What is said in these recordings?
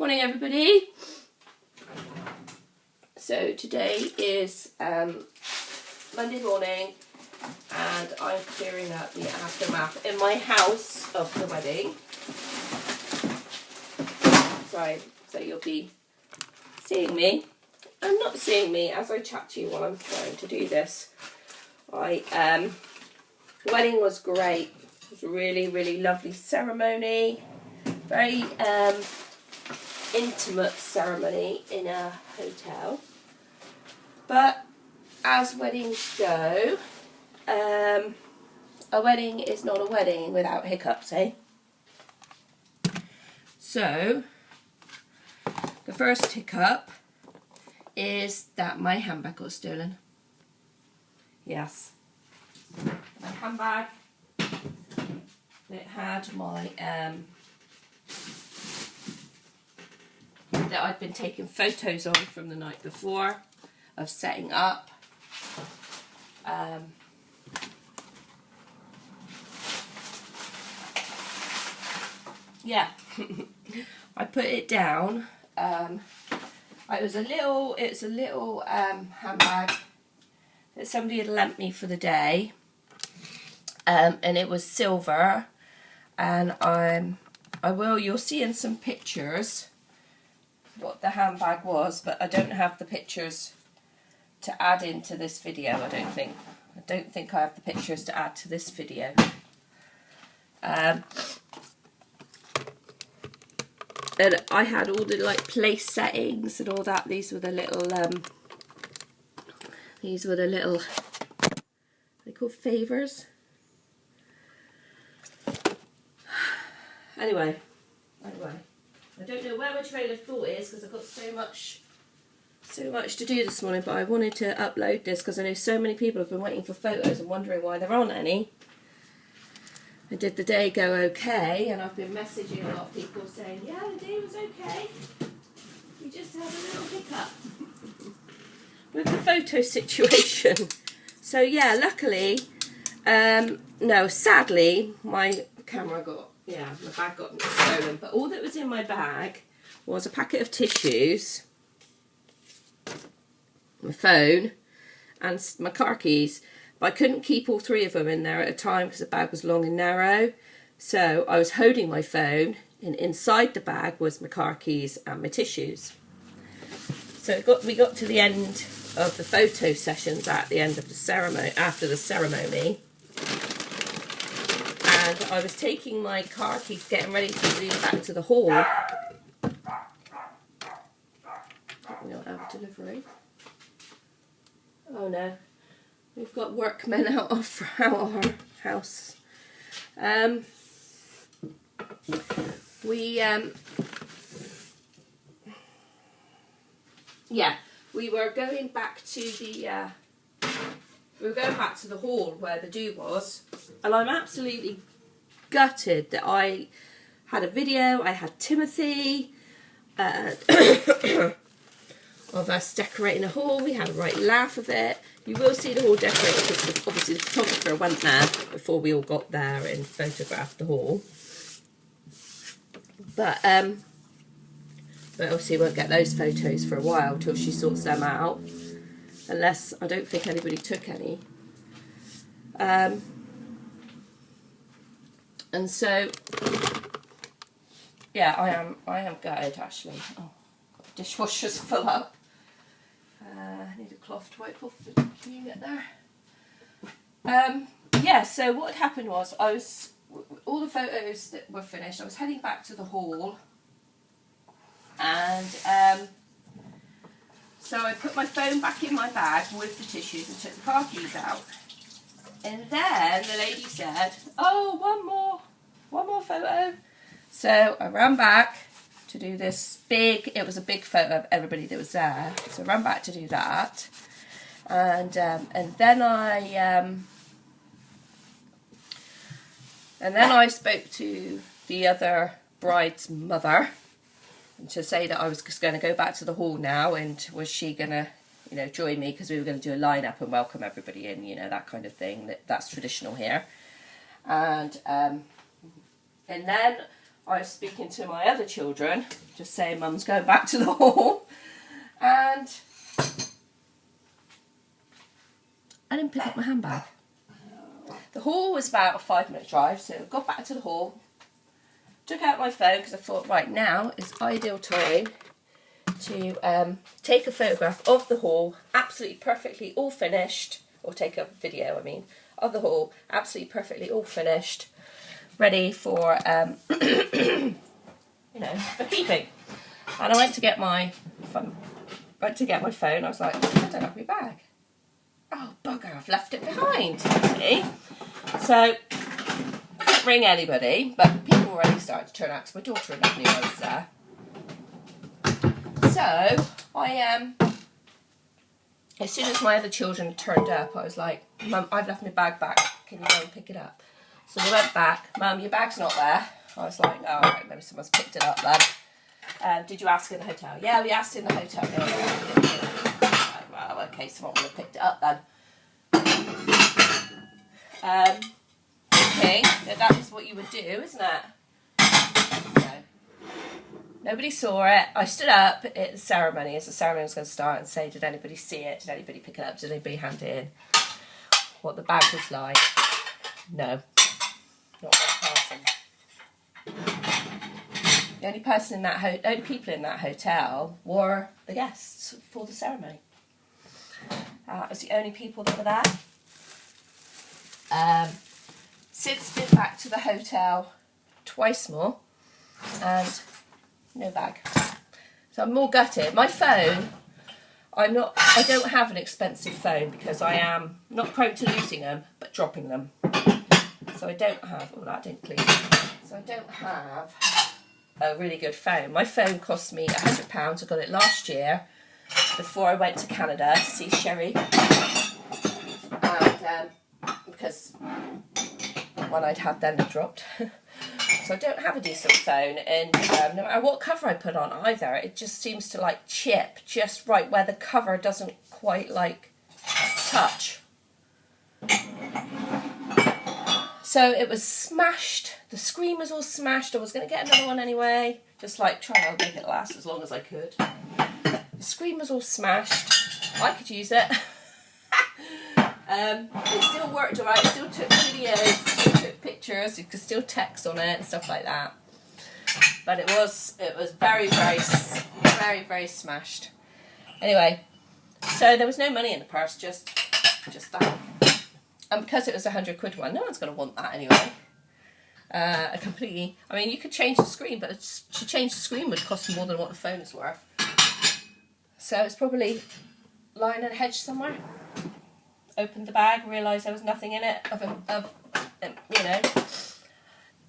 Morning everybody. So today is Monday morning and I'm clearing up the aftermath in my house of the wedding. Sorry, so you'll be seeing me and not seeing me as I chat to you while I'm trying to do this. The wedding was great. It was a really lovely ceremony. Very intimate ceremony in a hotel. But as weddings go, a wedding is not a wedding without hiccups, eh? So, the first hiccup is that my handbag got stolen. Yes. My handbag, it had my, that I'd been taking photos on from the night before of setting up. Yeah, I put it down. It's a little handbag that somebody had lent me for the day, and it was silver. And you'll see in some pictures what the handbag was, but I don't have the pictures to add into this video. I don't think I have the pictures to add to this video. And I had all the place settings and all that. These were the little they called favours. Anyway, I don't know where my trail of thought is because I've got so much to do this morning, but I wanted to upload this because I know so many people have been waiting for photos and wondering why there aren't any. And did the day go okay? And I've been messaging a lot of people saying, yeah, the day was okay. We just had a little hiccup with the photo situation. So yeah, luckily, no, sadly, my bag got stolen. But all that was in my bag was a packet of tissues, my phone, and my car keys. But I couldn't keep all three of them in there at a time because the bag was long and narrow. So I was holding my phone, and inside the bag was my car keys and my tissues. So we got to the end of the photo sessions at the end of the ceremony, after the ceremony. And I was taking my car keys, getting ready to zoom back to the hall. We don't have delivery. Oh no. We've got workmen out of our house. We were going back to the hall where the do was, and I'm absolutely gutted that I had a video. I had Timothy of us decorating a hall. We had a right laugh of it. You will see the hall decorated because obviously the photographer went there before we all got there and photographed the hall. But obviously we won't get those photos for a while till she sorts them out. Unless, I don't think anybody took any. And so, yeah, I am gutted actually. Oh, the dishwasher's full up. I need a cloth to wipe off the unit there. Yeah, so what had happened was all the photos that were finished, I was heading back to the hall, and so I put my phone back in my bag with the tissues and took the car keys out. And then the lady said, oh, one more photo. So I ran back to do this it was a big photo of everybody that was there. So I ran back to do that. And then I spoke to the other bride's mother to say that I was just going to go back to the hall now, and was she going to, join me, because we were going to do a line-up and welcome everybody in, that kind of thing. That's traditional here. And then I was speaking to my other children, just saying Mum's going back to the hall, and I didn't pick up my handbag. The hall was about a 5-minute drive, so I got back to the hall, took out my phone because I thought, right, now is ideal time to take a photograph of the hall, absolutely perfectly all finished, or take a video, I mean, of the hall, absolutely perfectly all finished, ready for, you know, for keeping. And I went to get my phone. I was like, I don't have my bag. Oh bugger! I've left it behind. See? So I didn't ring anybody, but people already started to turn out because my daughter and I knew I was there. So I as soon as my other children turned up, I was like, Mum, I've left my bag back. Can you go and pick it up? So they went back. Mum, your bag's not there. I was like, oh, right, maybe someone's picked it up then. Did you ask in the hotel? Yeah, we asked in the hotel. No, well, okay, someone would have picked it up then. Okay, that is what you would do, isn't it? No. Nobody saw it. I stood up at the ceremony as the ceremony was going to start and say, did anybody see it? Did anybody pick it up? Did anybody hand it in? What the bag was like? No. Not one person. The only people in that hotel were the guests for the ceremony. It was the only people that were there. Sid's been back to the hotel twice more, and no bag. So I'm more gutted. My phone, I don't have an expensive phone because I am not prone to losing them, but dropping them. So I don't have, oh, that didn't clean. So I don't have a really good phone. My phone cost me £100. I got it last year before I went to Canada to see Sherry. And because one I'd had then had dropped. So I don't have a decent phone, and no matter what cover I put on either, it just seems to like chip just right where the cover doesn't quite like touch. So it was smashed. The screen was all smashed. I was going to get another one anyway, just like try and make it last as long as I could. The screen was all smashed. I could use it. It still worked alright. It still took videos, still took pictures. You could still text on it and stuff like that. But it was very, very, very smashed. Anyway, so there was no money in the purse, just that. And because it was £100 one, no one's going to want that anyway. I mean, you could change the screen, but to change the screen would cost more than what the phone is worth. So it's probably lying in a hedge somewhere. Opened the bag, realised there was nothing in it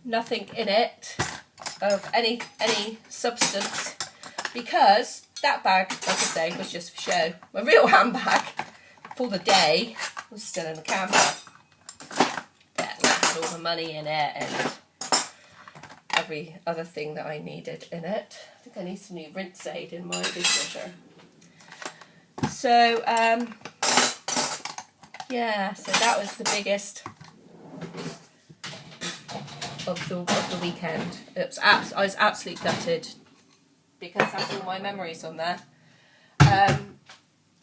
nothing in it of any substance, because that bag, like I say, was just for show. My real handbag for the day was still in the camper. That had all the money in it and every other thing that I needed in it. I think I need some new rinse aid in my dishwasher. So, yeah, so that was the biggest of the weekend. I was absolutely gutted because that's all my memories on there. I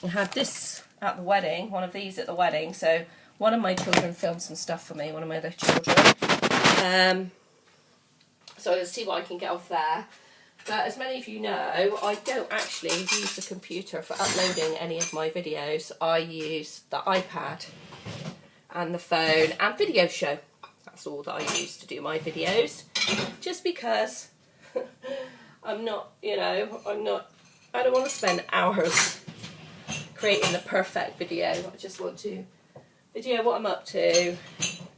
had this at the wedding, one of these at the wedding, so one of my children filmed some stuff for me, one of my other children. So I'll see what I can get off there. But as many of you know, I don't actually use the computer for uploading any of my videos. I use the iPad and the phone and Video Show. That's all that I use to do my videos. Just because I don't want to spend hours creating the perfect video. I just want to video what I'm up to,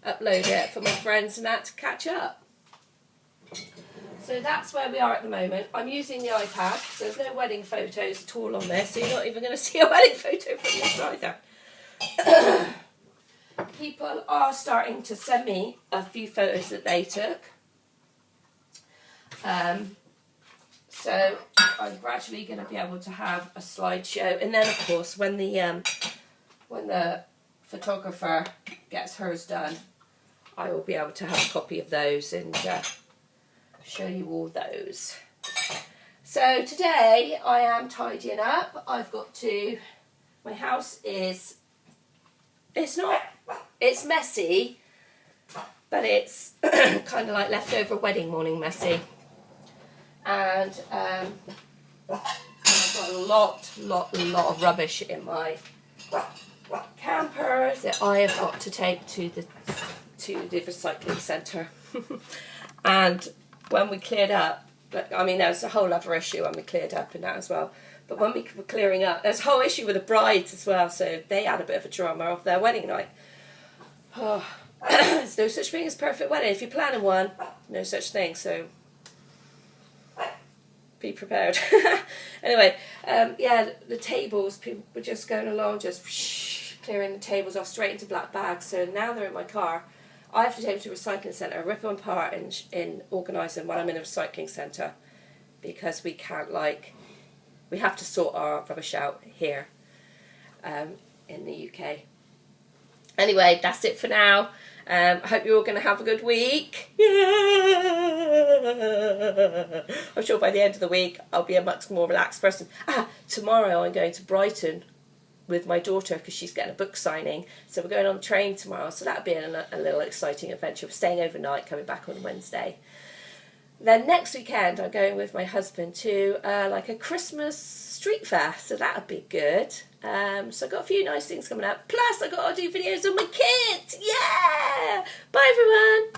upload it for my friends and that to catch up. So that's where we are at the moment. I'm using the iPad, so there's no wedding photos at all on this, so you're not even going to see a wedding photo from this either. People are starting to send me a few photos that they took. So I'm gradually going to be able to have a slideshow, and then of course when the photographer gets hers done, I will be able to have a copy of those and show you all those. So today I am tidying up. I've got to, my house is, it's messy, but it's kind of like leftover wedding morning messy. And I've got a lot of rubbish in my camper that I have got to take to the recycling centre. And when we cleared up, I mean, there was a whole other issue when we cleared up and that as well. But when we were clearing up, there's a whole issue with the brides as well. So they had a bit of a drama of their wedding night. Oh, there's no such thing as perfect wedding. If you're planning one, no such thing. So be prepared. Anyway, yeah, the tables, people were just going along, just clearing the tables off straight into black bags. So now they're in my car. I have to take them to a recycling centre, rip them apart and organise them when I'm in a recycling centre, because we can't, we have to sort our rubbish out here in the UK. Anyway, that's it for now. I hope you're all going to have a good week. I'm sure by the end of the week I'll be a much more relaxed person. Tomorrow I'm going to Brighton with my daughter because she's getting a book signing. So we're going on the train tomorrow. So that'll be a little exciting adventure. We're staying overnight, coming back on Wednesday. Then next weekend I'm going with my husband to like a Christmas street fair. So that'll be good. So I've got a few nice things coming up. Plus I've got to do videos on my kids. Yeah! Bye everyone!